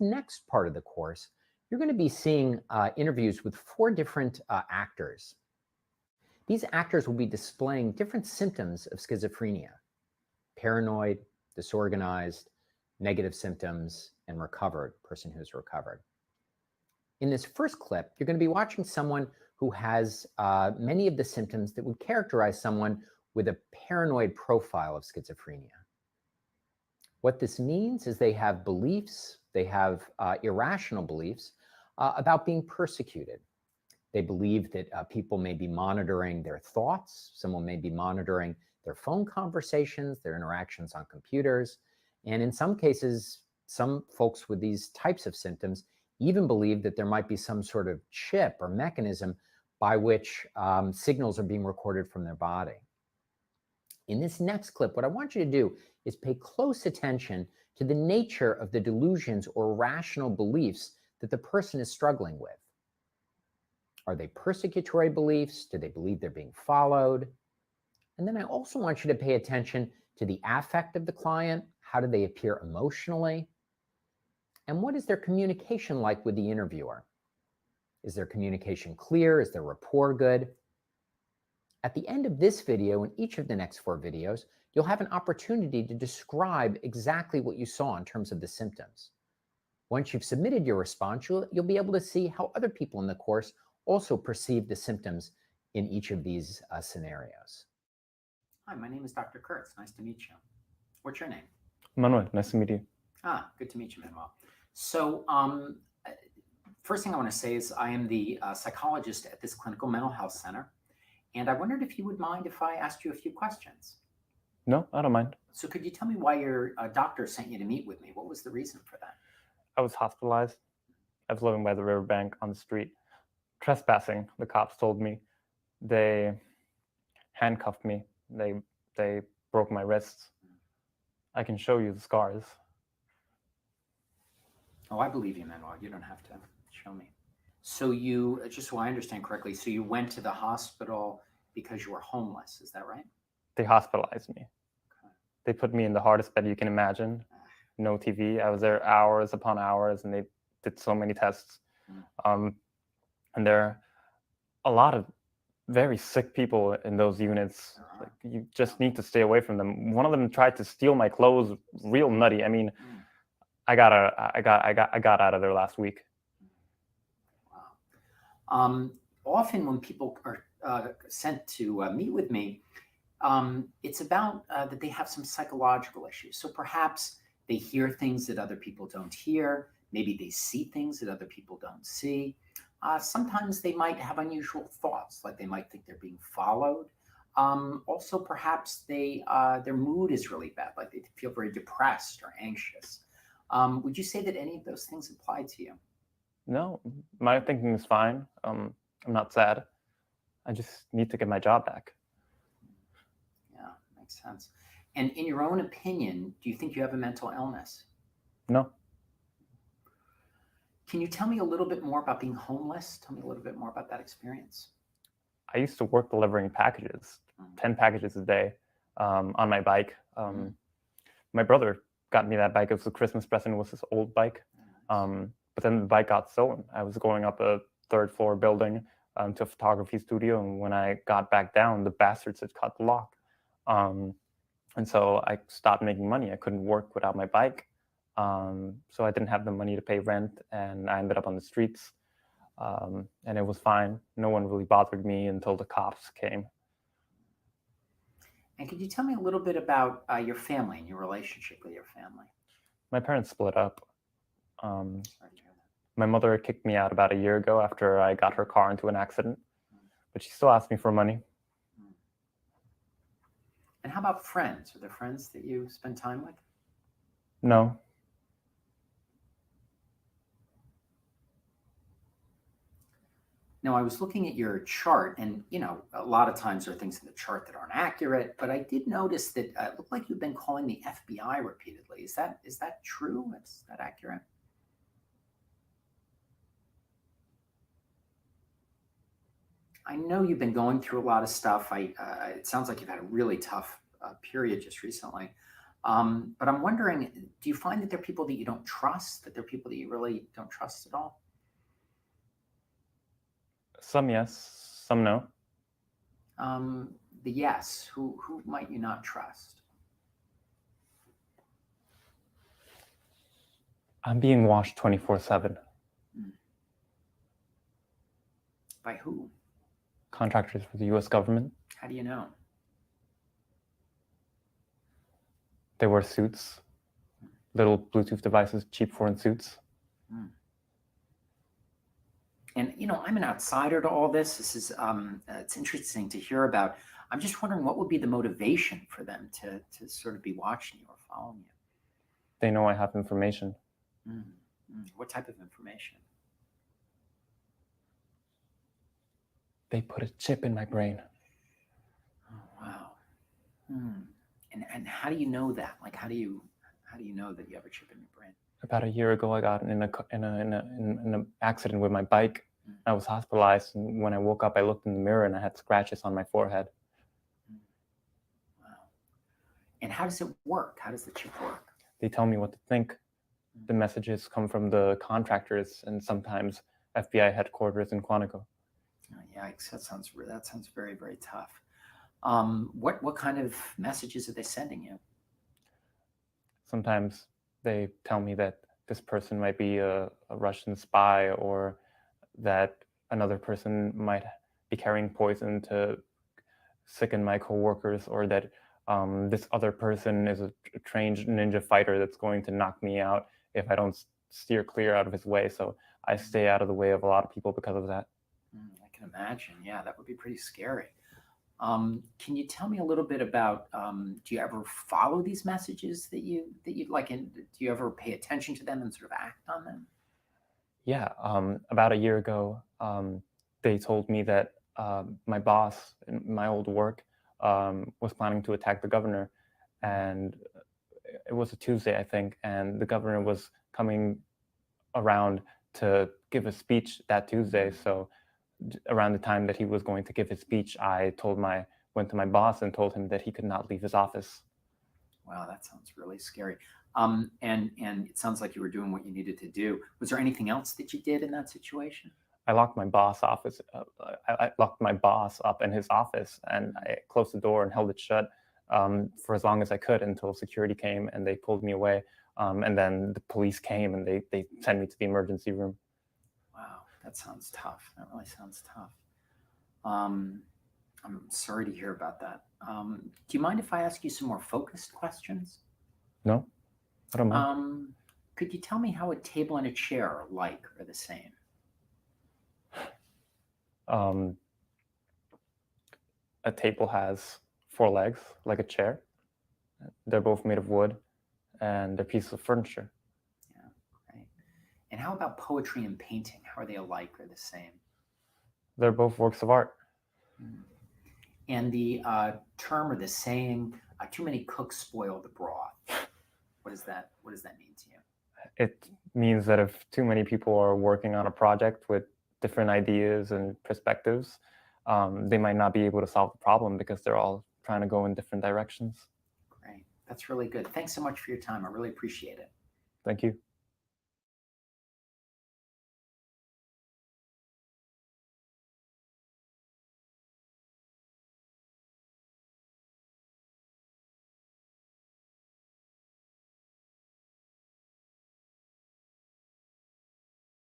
next part of the course, you're going to be seeing interviews with 4 different actors. These actors will be displaying different symptoms of schizophrenia: paranoid, disorganized, negative symptoms, and recovered, person who's recovered. In this first clip, you're going to be watching someone who has many of the symptoms that would characterize someone with a paranoid profile of schizophrenia. What this means is they have beliefs, they have irrational beliefs about being persecuted. They believe that people may be monitoring their thoughts, someone may be monitoring their phone conversations, their interactions on computers, and in some cases, some folks with these types of symptoms even believe that there might be some sort of chip or mechanism by which signals are being recorded from their body. In this next clip, what I want you to do is pay close attention to the nature of the delusions or rational beliefs that the person is struggling with. Are they persecutory beliefs? Do they believe they're being followed? And then I also want you to pay attention to the affect of the client. How do they appear emotionally? And what is their communication like with the interviewer? Is their communication clear? Is their rapport good? At the end of this video and each of the next 4 videos, you'll have an opportunity to describe exactly what you saw in terms of the symptoms. Once you've submitted your response, you'll be able to see how other people in the course also perceive the symptoms in each of these scenarios. Hi, my name is Dr. Kurtz. Nice to meet you. What's your name? Manuel, nice to meet you. Good to meet you, Manuel. So first thing I want to say is I am the psychologist at this clinical mental health center. And I wondered if you would mind if I asked you a few questions. No, I don't mind. So could you tell me why your doctor sent you to meet with me? What was the reason for that? I was hospitalized. I was living by the riverbank on the street, trespassing. The cops told me. They handcuffed me. They broke my wrists. I can show you the scars. Oh, I believe you, Manuel. You don't have to show me. So you, just so I understand correctly, so you went to the hospital because you were homeless. Is that right? They hospitalized me. Okay. They put me in the hardest bed you can imagine. No TV. I was there hours upon hours, and they did so many tests. And there are a lot of very sick people in those units. Like, you just need to stay away from them. One of them tried to steal my clothes, real nutty. I mean, I got out of there last week. Wow. Often when people are sent to meet with me, it's about that they have some psychological issues. So perhaps they hear things that other people don't hear. Maybe they see things that other people don't see. Sometimes they might have unusual thoughts, like they might think they're being followed. Also, perhaps their mood is really bad, like they feel very depressed or anxious. Would you say that any of those things apply to you? No, my thinking is fine. I'm not sad. I just need to get my job back. Yeah, makes sense. And in your own opinion, do you think you have a mental illness? No. Can you tell me a little bit more about being homeless? Tell me a little bit more about that experience. I used to work delivering packages, 10 packages a day on my bike. My brother got me that bike. It was a Christmas present. It was his old bike. But then the bike got stolen. I was going up a 3rd floor building to a photography studio. And when I got back down, the bastards had cut the lock. And so I stopped making money. I couldn't work without my bike. So I didn't have the money to pay rent, and I ended up on the streets. And it was fine. No one really bothered me until the cops came. And could you tell me a little bit about your family and your relationship with your family? My parents split up. My mother kicked me out about a year ago after I got her car into an accident, but she still asked me for money. And how about friends? Are there friends that you spend time with? No. Now, I was looking at your chart, and a lot of times there are things in the chart that aren't accurate, but I did notice that it looked like you've been calling the FBI repeatedly. Is that true? Is that accurate? I know you've been going through a lot of stuff. It sounds like you've had a really tough period just recently. But I'm wondering, do you find that there are people that you don't trust, that there are people that you really don't trust at all? Some yes, some no. The yes, who might you not trust? I'm being watched 24/7. By who? Contractors for the US government. How do you know? They wear suits, little Bluetooth devices, cheap foreign suits. And I'm an outsider to all this. This is it's interesting to hear about. I'm just wondering what would be the motivation for them to sort of be watching you or following you. They know I have information. What type of information? They put a chip in my brain. Oh, wow. And how do you know that? Like, how do you know that you have a chip in your brain? About a year ago, I got in an accident with my bike. I was hospitalized, and when I woke up, I looked in the mirror and I had scratches on my forehead. Wow. And how does it work? How does the chip work? They tell me what to think. The messages come from the contractors and sometimes FBI headquarters in Quantico. Oh, yikes! That sounds very, very tough. What kind of messages are they sending you? Sometimes they tell me that this person might be a Russian spy, or that another person might be carrying poison to sicken my coworkers, or that this other person is a trained ninja fighter that's going to knock me out if I don't steer clear out of his way. So I stay out of the way of a lot of people because of that. I can imagine. Yeah, that would be pretty scary. Can you tell me a little bit about, do you ever follow these messages that you like, and do you ever pay attention to them and sort of act on them? Yeah, about a year ago, they told me that my boss in my old work was planning to attack the governor, and it was a Tuesday, I think, and the governor was coming around to give a speech that Tuesday. So around the time that he was going to give his speech, I went to my boss and told him that he could not leave his office. Wow, that sounds really scary. And it sounds like you were doing what you needed to do. Was there anything else that you did in that situation? I locked my boss office. I locked my boss up in his office, and I closed the door and held it shut for as long as I could until security came and they pulled me away. And then the police came and they sent me to the emergency room. Wow, that sounds tough. That really sounds tough. I'm sorry to hear about that. Do you mind if I ask you some more focused questions? No, I don't mind. Could you tell me how a table and a chair are like or the same? A table has 4 legs, like a chair. They're both made of wood, and they're pieces of furniture. Yeah, great. And how about poetry and painting? How are they alike or the same? They're both works of art. And the term or the saying, "Too many cooks spoil the broth." What does that mean to you? It means that if too many people are working on a project with different ideas and perspectives, they might not be able to solve the problem because they're all trying to go in different directions. Great. That's really good. Thanks so much for your time. I really appreciate it. Thank you.